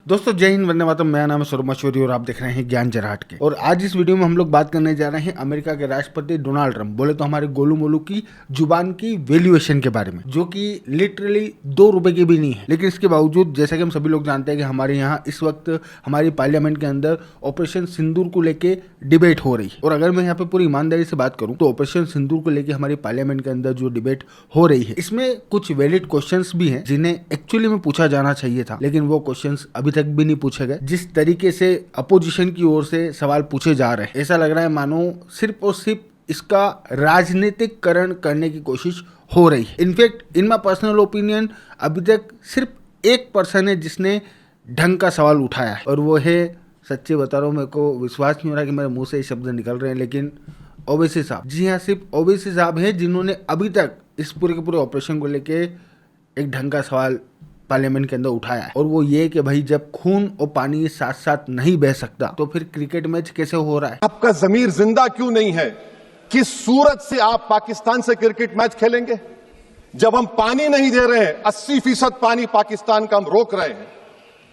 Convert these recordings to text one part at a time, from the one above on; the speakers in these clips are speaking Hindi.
दोस्तों जय हिंद, वंदे मातरम। मेरा नाम है सौरभ मशहूरी और आप देख रहे हैं ज्ञान जराट के। और आज इस वीडियो में हम लोग बात करने जा रहे हैं अमेरिका के राष्ट्रपति डोनाल्ड ट्रंप, बोले तो हमारे गोलू मोलू की जुबान की वैल्यूएशन के बारे में, जो कि लिटरली 2 रुपए की भी नहीं है। लेकिन इसके बावजूद जैसा कि हम सभी लोग जानते हैं कि हमारे यहाँ इस वक्त हमारी पार्लियामेंट के अंदर ऑपरेशन सिंदूर को लेके डिबेट हो रही है। और अगर मैं यहाँ पे पूरी ईमानदारी से बात करूँ तो ऑपरेशन सिंदूर को लेके हमारी पार्लियामेंट के अंदर जो डिबेट हो रही है, इसमें कुछ वैलिड क्वेश्चंस भी हैं जिन्हें एक्चुअली में पूछा जाना चाहिए था, लेकिन वो क्वेश्चंस अभी तक भी नहीं पूछे गए। जिस तरीके से अपोजिशन की ओर से सवाल पूछे जा रहे हैं, ऐसा लग रहा है मानो सिर्फ और सिर्फ इसका राजनीतिकरण करने की कोशिश हो रही है। In fact in my personal opinion अभी तक सिर्फ एक पर्सन है जिसने ढंग का सवाल उठाया है, और वो है, सच्चे बता रहा हूँ, मेरे को विश्वास नहीं हो रहा कि मेरे मुंह से ये शब्द निकल रहे हैं, लेकिन ओवैसी साहब। जी हाँ, सिर्फ ओवैसी साहब है जिन्होंने अभी तक इस पूरे के पूरे ऑपरेशन को लेके एक ढंग का सवाल पार्लियामेंट के अंदर उठाया है। और वो ये कि भाई जब खून और पानी साथ साथ नहीं बह सकता तो फिर क्रिकेट मैच कैसे हो रहा है? आपका जमीर जिंदा क्यों नहीं है? किस सूरत से आप पाकिस्तान से क्रिकेट मैच खेलेंगे जब हम पानी नहीं दे रहे हैं? 80% पानी पाकिस्तान का हम रोक रहे हैं।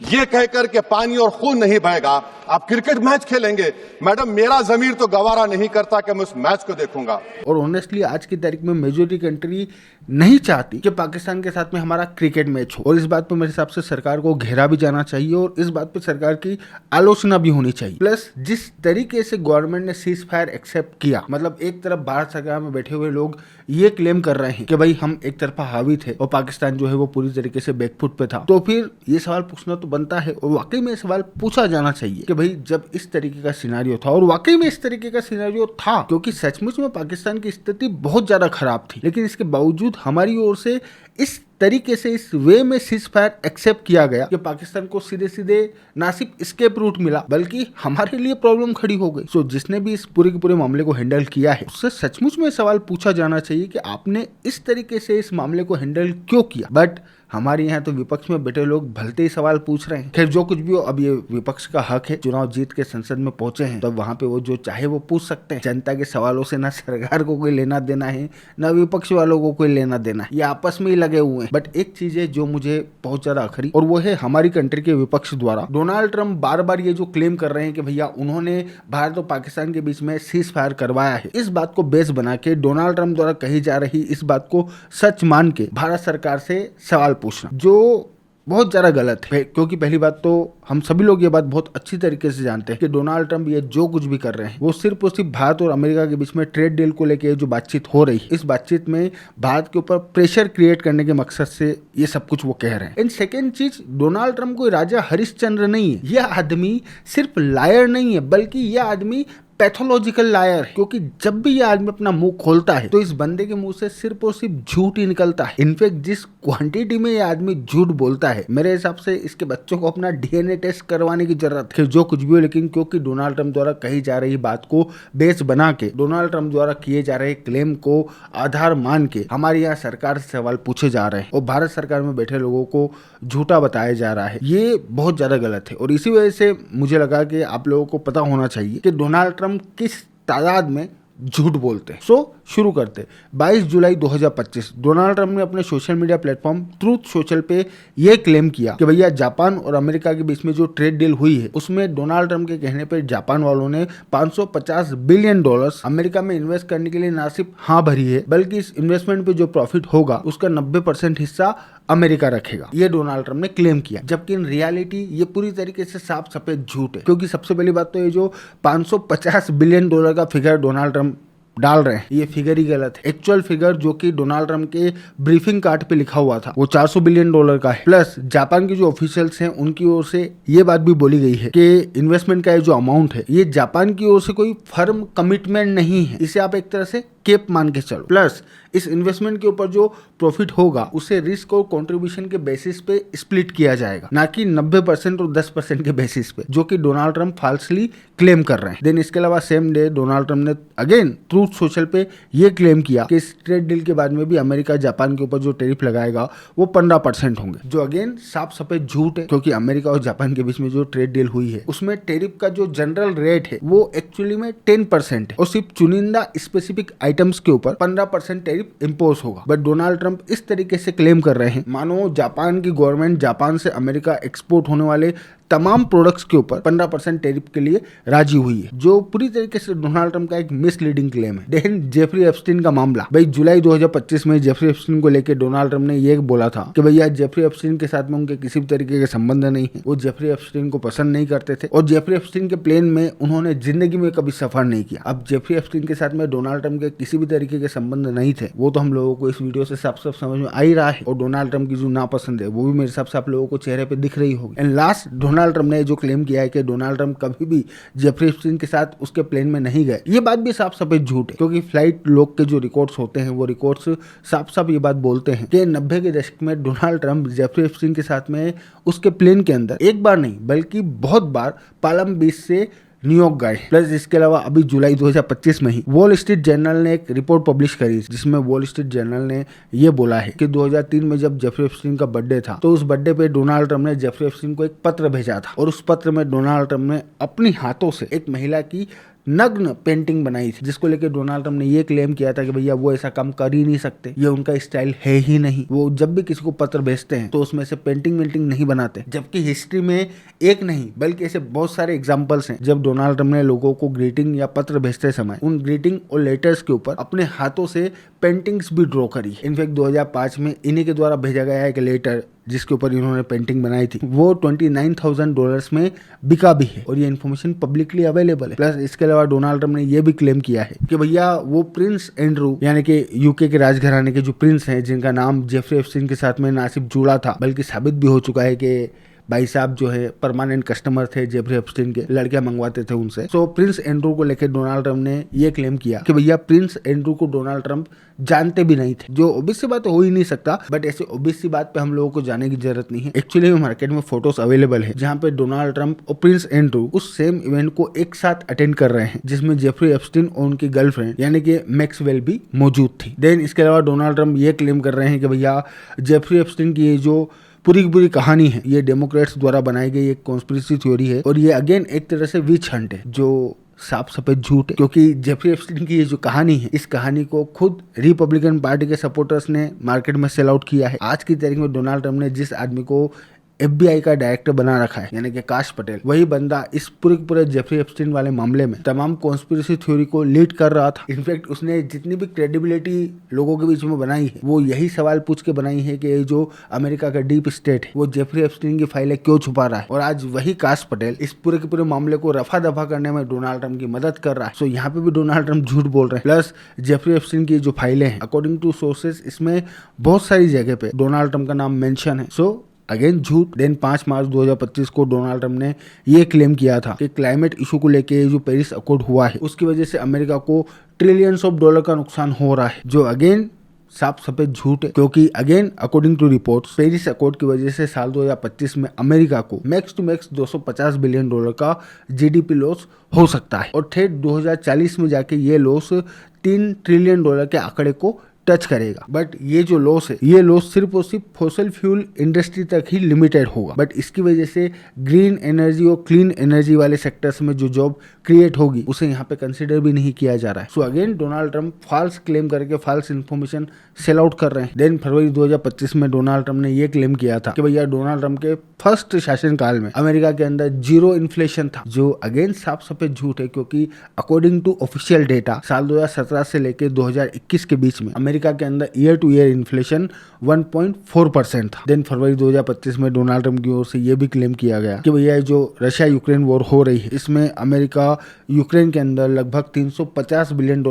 ये कहकर के पानी और खून नहीं बहेगा, आप क्रिकेट मैच खेलेंगे? मैडम, मेरा जमीर तो गवारा नहीं करता कि मैं उस मैच को देखूंगा। और ऑनेस्टली आज की तारीख में मेजोरिटी कंट्री नहीं चाहती कि पाकिस्तान के साथ में हमारा क्रिकेट मैच हो। और इस बात पे मेरे हिसाब से सरकार को घेरा भी जाना चाहिए और इस बात पे सरकार की आलोचना भी होनी चाहिए। प्लस जिस तरीके से गवर्नमेंट ने सीज फायर एक्सेप्ट किया, मतलब एक तरफ भारत सरकार में बैठे हुए लोग ये क्लेम कर रहे हैं कि भाई हम एक तरफा हावी थे और पाकिस्तान जो है वो पूरी तरीके से बैकफुट पे था, तो फिर ये सवाल पूछना तो बनता है। और वाकई में सवाल पूछा जाना चाहिए कि भाई जब इस तरीके का सिनेरियो था, और वाकई में इस तरीके का सिनेरियो था, क्योंकि सचमुच में पाकिस्तान की स्थिति बहुत ज्यादा खराब थी, लेकिन इसके बावजूद हमारी ओर से इस तरीके से, इस वे में सीज फायर एक्सेप्ट किया गया कि पाकिस्तान को सीधे सीधे ना सिर्फ स्केप रूट मिला बल्कि हमारे लिए प्रॉब्लम खड़ी हो गई। सो जिसने भी इस पूरे के पूरे मामले को हैंडल किया है उससे सचमुच में सवाल पूछा जाना चाहिए कि आपने इस तरीके से इस मामले को हैंडल क्यों किया। बट हमारे यहाँ तो विपक्ष में बैठे लोग भलते ही सवाल पूछ रहे हैं। खैर जो कुछ भी हो, अब ये विपक्ष का हक है, चुनाव जीत के संसद में पहुंचे हैं तो वहां पे वो जो चाहे वो पूछ सकते हैं। जनता के सवालों से ना सरकार को कोई लेना देना है, ना विपक्ष वालों को कोई लेना देना है, ये आपस में ही लगे हुए हैं। बट एक चीज है जो मुझे बहुत ज्यादा आखिरी, और वो है हमारी कंट्री के विपक्ष द्वारा डोनाल्ड ट्रंप बार बार ये जो क्लेम कर रहे हैं कि भैया उन्होंने भारत और पाकिस्तान के बीच में सीज फायर करवाया है, इस बात को बेस बना के डोनाल्ड ट्रंप द्वारा कही जा रही इस बात को सच मान के भारत सरकार से सवाल पूछना, जो बहुत ज्यादा गलत है। क्योंकि पहली बात तो हम सभी लोग ये बात बहुत अच्छी तरीके से जानते हैं कि डोनाल्ड ट्रंप ये जो कुछ भी कर रहे हैं वो सिर्फ और सिर्फ भारत और अमेरिका के बीच में ट्रेड डील को लेकर जो बातचीत हो रही है, इस बातचीत में भारत के ऊपर प्रेशर क्रिएट करने के मकसद से ये सब कुछ वो कह रहे हैं। एंड सेकेंड चीज, डोनाल्ड ट्रंप कोई राजा हरिश्चंद्र नहीं है। यह आदमी सिर्फ लायर नहीं है, बल्कि यह आदमी पैथोलॉजिकल लायर है। क्योंकि जब भी ये आदमी अपना मुंह खोलता है तो इस बंदे के मुंह से सिर्फ और सिर्फ झूठ ही निकलता है। इनफैक्ट जिस क्वांटिटी में ये आदमी झूठ बोलता है, मेरे हिसाब से इसके बच्चों को अपना डीएनए टेस्ट करवाने की जरूरत है। जो कुछ भी हो, लेकिन क्योंकि डोनाल्ड ट्रंप द्वारा कही जा रही बात को बेस बना के, डोनाल्ड ट्रंप द्वारा किए जा रहे क्लेम को आधार मान के हमारे यहाँ सरकार से सवाल पूछे जा रहे हैं और भारत सरकार में बैठे लोगों को झूठा बताया जा रहा है, ये बहुत ज्यादा गलत है। और इसी वजह से मुझे लगा कि आप लोगों को पता होना चाहिए कि डोनाल्ड ट्रंप किस तादाद में झूठ बोलते हैं। सो शुरू करते। 22 जुलाई 2025 डोनाल्ड ट्रंप ने अपने social media platform truth social पे यह क्लेम किया कि भैया जापान और अमेरिका के बीच में जो ट्रेड डील हुई है उसमें डोनाल्ड ट्रंप के कहने पर जापान वालों ने $550 बिलियन अमेरिका में इन्वेस्ट करने के लिए ना सिर्फ हाँ भरी है, बल्कि इस इन्वेस्टमेंट पे जो प्रॉफिट होगा उसका 90% हिस्सा अमेरिका रखेगा। ये डोनाल्ड ट्रंप ने क्लेम किया, जबकि इन रियलिटी ये पूरी तरीके से साफ सफेद झूठ है। क्योंकि सबसे पहली बात तो ये जो $550 बिलियन का फिगर डोनाल्ड ट्रंप डाल रहे हैं, ये फिगर ही गलत है। एक्चुअल फिगर जो कि डोनाल्ड ट्रंप के ब्रीफिंग कार्ड पे लिखा हुआ था वो $400 बिलियन का है। प्लस जापान के जो ऑफिशियल्स हैं उनकी ओर से ये बात भी बोली गई है कि इन्वेस्टमेंट का ये जो अमाउंट है ये जापान की ओर से कोई फर्म कमिटमेंट नहीं है, इसे आप एक तरह से केप मान के चलो। प्लस इस इन्वेस्टमेंट के ऊपर जो प्रॉफिट होगा उसे रिस्क और कंट्रीब्यूशन के बेसिस पे स्प्लिट किया जाएगा, ना कि 90% और 10% के बेसिस पे, जो कि डोनाल्ड ट्रंप फाल्सली क्लेम कर रहे हैं। देन इसके अलावा सेम डे डोनाल्ड ट्रंप ने अगेन ट्रूथ सोशल पे ये क्लेम किया कि इस ट्रेड डील के बाद में भी अमेरिका जापान के ऊपर जो टैरिफ लगाएगा वो 15% होंगे, जो अगेन साफ सफेद झूठ है। क्योंकि अमेरिका और जापान के बीच में जो ट्रेड डील हुई है उसमें टैरिफ का जो जनरल रेट है वो एक्चुअली में 10% है और सिर्फ चुनिंदा स्पेसिफिक आइटम्स के ऊपर 15% टैरिफ इंपोज होगा। बट डोनाल्ड ट्रंप इस तरीके से क्लेम कर रहे हैं मानो जापान की गवर्नमेंट जापान से अमेरिका एक्सपोर्ट होने वाले तमाम प्रोडक्ट्स के ऊपर 15% टैरिफ के लिए राजी हुई है, जो पूरी तरीके से डोनाल्ड ट्रंप का एक मिसलीडिंग क्लेम है। देन जेफरी एप्स्टीन का मामला, भाई जुलाई 2025 में जेफरी एप्स्टीन को लेकर डोनाल्ड ट्रंप ने ये बोला था कि भैया जेफरी एप्स्टीन के साथ में उनके किसी भी तरीके के संबंध नहीं है, वो जेफरी एप्स्टीन को पसंद नहीं करते थे और जेफरी एप्स्टीन के प्लेन में उन्होंने जिंदगी में कभी सफर नहीं किया। अब जेफरी एप्स्टीन के साथ में डोनाल्ड ट्रंप के किसी भी तरीके के संबंध नहीं थे, वो तो हम लोगों को इस वीडियो से साफ साफ समझ में आ ही रहा है, और डोनाल्ड ट्रंप की जो नापसंद है वो भी मेरे हिसाब से आप लोगों को चेहरे पे दिख रही होगी। एंड लास्ट, डोनाल्ड ट्रंप ने जो क्लेम किया है कि डोनाल्ड ट्रंप कभी भी जेफरी एप्स्टीन के साथ उसके प्लेन में नहीं गए, ये बात भी साफ सफेद झूठ है, क्योंकि फ्लाइट लॉग के जो रिकॉर्ड्स होते हैं वो रिकॉर्ड्स साफ साफ ये बात बोलते हैं कि 90 के दशक में डोनाल्ड ट्रंप जेफरी एप्स्टीन के साथ में उसके प्लेन के अंदर एक बार नहीं बल्कि बहुत बार पालम बीच से न्यूयॉर्क गए। प्लस इसके अलावा अभी जुलाई 2025 में ही वॉल स्ट्रीट जर्नल ने एक रिपोर्ट पब्लिश करी, जिसमें वॉल स्ट्रीट जर्नल ने ये बोला है कि 2003 में जब जेफरी एप्स्टीन का बर्थडे था, तो उस बर्थडे पे डोनाल्ड ट्रंप ने जेफरी एप्स्टीन को एक पत्र भेजा था, और उस पत्र में डोनाल्ड ट्रंप ने अपनी हाथों से एक महिला की नग्न पेंटिंग बनाई थी, जिसको लेकर डोनाल्ड ट्रंप ने ये क्लेम किया था कि भैया वो ऐसा काम कर ही नहीं सकते, ये उनका स्टाइल है ही नहीं, वो जब भी किसी को पत्र भेजते हैं तो उसमें से पेंटिंग नहीं बनाते। जबकि हिस्ट्री में एक नहीं बल्कि ऐसे बहुत सारे एग्जांपल्स हैं जब डोनाल्ड ट्रंप ने लोगों को ग्रीटिंग या पत्र भेजते समय उन ग्रीटिंग और लेटर्स के ऊपर अपने हाथों से पेंटिंग्स भी ड्रॉ करी। इनफैक्ट 2005 में इन्हीं के द्वारा भेजा गया एक लेटर जिसके ऊपर इन्होंने पेंटिंग बनाई थी, वो $29,000 में बिका भी है, और ये इन्फॉर्मेशन पब्लिकली अवेलेबल है। प्लस इसके अलावा डोनाल्ड ट्रंप ने ये भी क्लेम किया है कि भैया वो प्रिंस एंड्रू यानी कि यूके के राजघराने के जो प्रिंस हैं, जिनका नाम जेफरी एप्स्टीन के साथ में ना सिर्फ जुड़ा था बल्कि साबित भी हो चुका है कि भाई साहब जो है परमानेंट कस्टमर थे जेफरी एप्स्टीन के, लड़कियां मंगवाते थे उनसे। सो प्रिंस एंड्रू को लेकर डोनाल्ड ट्रंप ने ये क्लेम किया कि भैया प्रिंस एंड्रू को डोनाल्ड ट्रंप जानते भी नहीं थे, जो ऑब्वियस सी बात हो ही नहीं सकता, बट ऐसे ऑब्वियस सी बात पे हम लोगों को जाने की जरूरत नहीं है। एक्चुअली मार्केट में फोटोज अवेलेबल है जहाँ पे डोनाल्ड ट्रंप और प्रिंस एंड्रू उस सेम इवेंट को एक साथ अटेंड कर रहे हैं, जिसमें जेफरी एप्स्टीन और उनकी गर्लफ्रेंड यानी कि मैक्सवेल भी मौजूद थी। देन इसके अलावा डोनाल्ड ट्रंप ये क्लेम कर रहे हैं कि भैया जेफरी एप्स्टीन की ये जो पूरी की पूरी कहानी है, ये डेमोक्रेट्स द्वारा बनाई गई एक कॉन्स्पिरेसी थ्योरी है, और ये अगेन एक तरह से विच हंट है, जो साफ सफेद झूठ है, क्योंकि जेफरी एप्स्टीन की ये जो कहानी है, इस कहानी को खुद रिपब्लिकन पार्टी के सपोर्टर्स ने मार्केट में सेल आउट किया है। आज की तारीख में डोनाल्ड ट्रंप ने जिस आदमी को FBI का डायरेक्टर बना रखा है यानी कि काश पटेल, वही बंदा इस पूरे जेफरी एप्स्टीन वाले मामले में तमाम कॉन्स्पिरेसी थ्योरी को लीड कर रहा था। इनफैक्ट उसने जितनी भी क्रेडिबिलिटी लोगों के बीच में बनाई है, वो यही सवाल पूछ के बनाई है कि ये जो अमेरिका का डीप स्टेट है वो जेफरी एप्स्टीन की फाइलें क्यों छुपा रहा है, और आज वही काश पटेल इस पूरे के पूरे मामले को रफा दफा करने में डोनाल्ड ट्रंप की मदद कर रहा है। सो यहाँ पे भी डोनाल्ड ट्रंप झूठ बोल रहे हैं। प्लस जेफरी एप्स्टीन की जो फाइलें हैं, अकॉर्डिंग टू सोर्सेज, इसमें बहुत सारी जगह पे डोनाल्ड ट्रंप का नाम मेंशन है। सो अगेन झूठ। देन 5 मार्च 2025 को डोनाल्ड ट्रंप ने ये क्लेम किया था कि क्लाइमेट इशू को लेके जो पेरिस अकॉर्ड हुआ है उसकी वजह से अमेरिका को ट्रिलियंस ऑफ डॉलर का नुकसान हो रहा है, जो अगेन साफ सफेद झूठ है, क्योंकि again according to reports Paris accord की वजह से साल 2025 में अमेरिका को मैक्स टू मैक्स $250 बिलियन का GDP लॉस हो सकता है, और ठेठ 2040 में जाके ये लॉस $3 ट्रिलियन के आंकड़े को टच करेगा। बट ये जो लॉस है, ये लॉस सिर्फ और सिर्फ फॉसिल फ्यूल इंडस्ट्री तक ही लिमिटेड होगा, बट इसकी वजह से ग्रीन एनर्जी और क्लीन एनर्जी वाले सेक्टर्स में जो जॉब क्रिएट होगी उसे यहाँ पे कंसिडर भी नहीं किया जा रहा है। So again Donald Trump false claim करके फॉल्स इन्फॉर्मेशन सेल आउट कर रहे हैं। देन फरवरी 2025 में डोनाल्ड ट्रंप ने ये क्लेम किया था कि भैया डोनाल्ड ट्रंप के फर्स्ट शासनकाल में अमेरिका के अंदर 0 इन्फ्लेशन था, जो अगेन साफ सफेद झूठ है, क्योंकि अकॉर्डिंग टू ऑफिशियल डेटा साल 2017 से लेकर 2021 के बीच में अमेरिका के अंदर ईयर टू ईयर इन्फ्लेशन 1.4% था। देन फरवरी 2025 में डोनाल्ड ट्रंप की ओर से ये भी क्लेम किया गया कि भैया जो रशिया यूक्रेन वॉर हो रही है, इसमें अमेरिका यूक्रेन के अंदर लगभग $350 बिलियन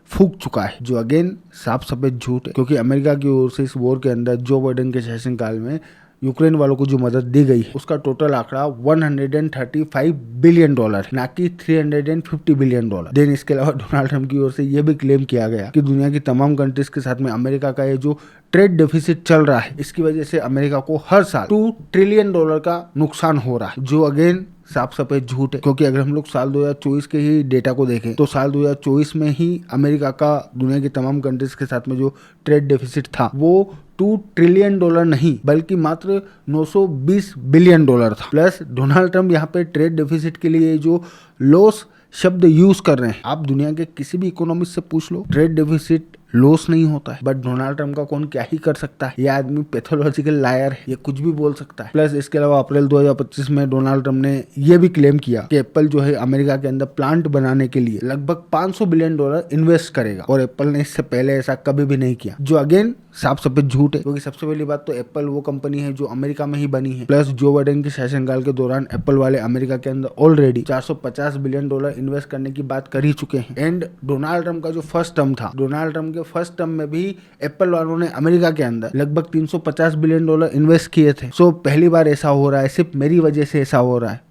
फूंक चुका है, जो अगेन साफ सफेद झूठ है, क्योंकि अमेरिका की ओर से इस वॉर के अंदर जो बाइडेन के शासनकाल में यूक्रेन वालों को जो मदद दी गई है उसका टोटल आंकड़ा $135 बिलियन है, ना कि $350 बिलियन। देन इसके अलावा डोनाल्ड ट्रंप की ओर से यह भी क्लेम किया गया कि दुनिया की तमाम कंट्रीज के साथ में अमेरिका का ये जो ट्रेड डेफिसिट चल रहा है, इसकी वजह से अमेरिका को हर साल $2 ट्रिलियन का नुकसान हो रहा है, जो अगेन साफ सफेद झूठ है, क्योंकि अगर हम लोग साल 2024 के ही डेटा को देखें तो साल 2024 में ही अमेरिका का दुनिया की तमाम कंट्रीज के साथ में जो ट्रेड डेफिसिट था वो $2 ट्रिलियन नहीं बल्कि मात्र $920 बिलियन था। प्लस डोनाल्ड ट्रंप यहाँ पे ट्रेड डेफिसिट के लिए जो लॉस शब्द यूज कर रहे हैं, आप दुनिया के किसी भी इकोनॉमिस्ट से पूछ लो, ट्रेड डेफिसिट लॉस नहीं होता है। बट डोनाल्ड ट्रंप का कौन क्या ही कर सकता है, ये आदमी पैथोलॉजिकल लायर है, ये कुछ भी बोल सकता है। प्लस इसके अलावा अप्रैल 2025 में डोनाल्ड ट्रंप ने ये भी क्लेम किया कि एप्पल जो है अमेरिका के अंदर प्लांट बनाने के लिए लगभग $500 बिलियन इन्वेस्ट करेगा, और एप्पल ने इससे पहले ऐसा कभी भी नहीं किया, जो अगेन साफ सफेद झूठ है। क्योंकि सबसे पहली बात तो एप्पल वो कंपनी है जो अमेरिका में ही बनी है। प्लस जो बाइडेन के शासनकाल के दौरान एप्पल वाले अमेरिका के अंदर ऑलरेडी $450 बिलियन इन्वेस्ट करने की बात कर ही चुके हैं। एंड डोनाल्ड ट्रंप का जो फर्स्ट टर्म था, डोनाल्ड ट्रंप के फर्स्ट टर्म में भी एप्पल वालों ने अमेरिका के अंदर लगभग $350 बिलियन इन्वेस्ट किए थे। सो पहली बार ऐसा हो रहा है, सिर्फ मेरी वजह से ऐसा हो रहा है,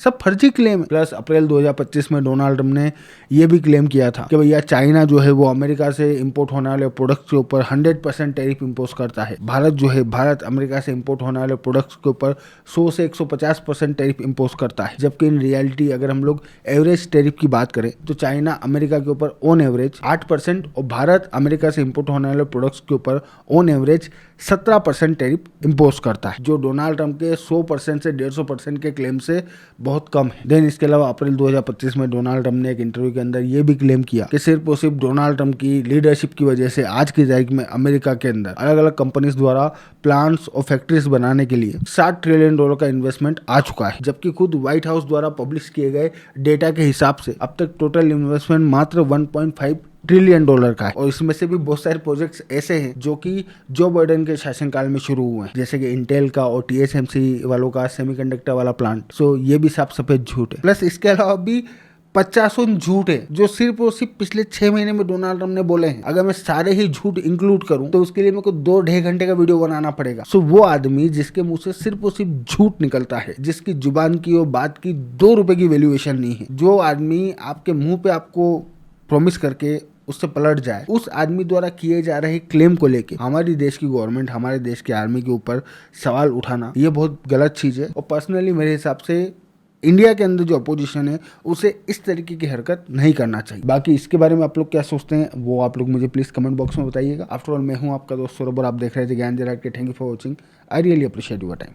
सब फर्जी क्लेम है। प्लस अप्रैल 2025 में डोनाल्ड ट्रंप ने यह भी क्लेम किया था कि भैया चाइना जो है वो अमेरिका से इंपोर्ट होने वाले प्रोडक्ट्स के ऊपर 100% टैरिफ इंपोज करता है। भारत जो है, भारत अमेरिका से इंपोर्ट होने वाले प्रोडक्ट्स के ऊपर 100 से 150% टैरिफ इंपोज करता है। जबकि इन रियलिटी अगर हम लोग एवरेज टैरिफ की बात करें तो चाइना अमेरिका के ऊपर ऑन एवरेज 8% और भारत अमेरिका से इंपोर्ट होने वाले प्रोडक्ट्स के ऊपर ऑन एवरेज 17% टैरिफ इंपोज करता है, जो डोनाल्ड ट्रंप के 100% से 150% के क्लेम से बहुत कम है। देन इसके अलावा अप्रैल 2025 में डोनाल्ड ट्रंप ने एक इंटरव्यू के अंदर ये भी क्लेम किया कि सिर्फ और सिर्फ डोनाल्ड ट्रंप की लीडरशिप की वजह से आज की तारीख में अमेरिका के अंदर अलग अलग कंपनीज द्वारा प्लांट्स और फैक्ट्रीज बनाने के लिए $60 ट्रिलियन का इन्वेस्टमेंट आ चुका है। जबकि खुद व्हाइट हाउस द्वारा पब्लिश किए गए डेटा के हिसाब से अब तक टोटल इन्वेस्टमेंट मात्र $1.5 ट्रिलियन का है। और इसमें से भी बहुत सारे प्रोजेक्ट्स ऐसे हैं जो कि जो बाइडेन के शासनकाल में शुरू हुए हैं, जैसे कि इंटेल का और TSMC वालों का सेमीकंडक्टर वाला प्लांट। सो ये भी साफ सफेद झूठ है। प्लस इसके अलावा भी 50 झूठ है जो सिर्फ और सिर्फ पिछले 6 महीने में डोनाल्ड ट्रंप ने बोले हैं। अगर मैं सारे ही झूठ इंक्लूड करूं तो उसके लिए मेरे को 2-2.5 घंटे का वीडियो बनाना पड़ेगा। सो वो आदमी जिसके मुंह से सिर्फ और सिर्फ झूठ निकलता है, जिसकी जुबान की और बात की 2 रुपए की वैल्यूएशन नहीं है, जो आदमी आपके मुंह पे आपको प्रॉमिस करके उससे पलट जाए, उस आदमी द्वारा किए जा रहे क्लेम को लेके हमारी देश की गवर्नमेंट, हमारे देश की आर्मी के ऊपर सवाल उठाना ये बहुत गलत चीज़ है। और पर्सनली मेरे हिसाब से इंडिया के अंदर जो अपोजिशन है उसे इस तरीके की हरकत नहीं करना चाहिए। बाकी इसके बारे में आप लोग क्या सोचते हैं वो आप लोग मुझे प्लीज़ कमेंट बॉक्स में बताइएगा। आफ्टर ऑल मैं हूँ आपका दोस्त सौरभ और आप देख रहे थे ज्ञान जरा के। Thank you for watching. I really appreciate your time.